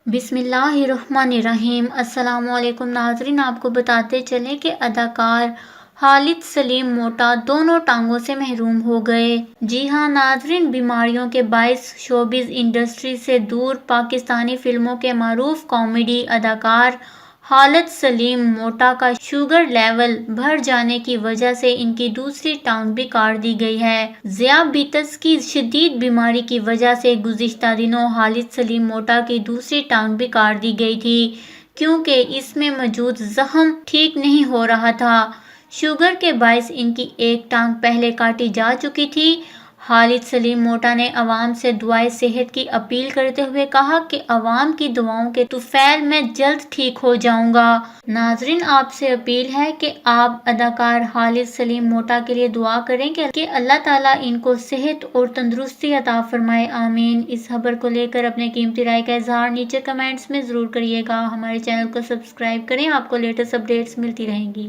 بسم اللہ الرحمن الرحیم۔ السلام علیکم ناظرین، آپ کو بتاتے چلیں کہ اداکار خالد سلیم موٹا دونوں ٹانگوں سے محروم ہو گئے۔ جی ہاں ناظرین، بیماریوں کے باعث شوبز انڈسٹری سے دور پاکستانی فلموں کے معروف کامیڈی اداکار خالد سلیم موٹا کا شوگر لیول بڑھ جانے کی وجہ سے ان کی دوسری ٹانگ بھی کاٹ دی گئی ہے۔ ذیابیطس کی شدید بیماری کی وجہ سے گزشتہ دنوں خالد سلیم موٹا کی دوسری ٹانگ بھی کاٹ دی گئی تھی، کیونکہ اس میں موجود زخم ٹھیک نہیں ہو رہا تھا۔ شوگر کے باعث ان کی ایک ٹانگ پہلے کاٹی جا چکی تھی۔ خالد سلیم موٹا نے عوام سے دعائے صحت کی اپیل کرتے ہوئے کہا کہ عوام کی دعاؤں کے طفیل میں جلد ٹھیک ہو جاؤں گا۔ ناظرین، آپ سے اپیل ہے کہ آپ اداکار خالد سلیم موٹا کے لیے دعا کریں کہ اللہ تعالیٰ ان کو صحت اور تندرستی عطا فرمائے، آمین۔ اس خبر کو لے کر اپنے قیمتی رائے کا اظہار نیچے کمنٹس میں ضرور کریے گا۔ ہمارے چینل کو سبسکرائب کریں، آپ کو لیٹسٹ اپڈیٹس ملتی رہیں گی۔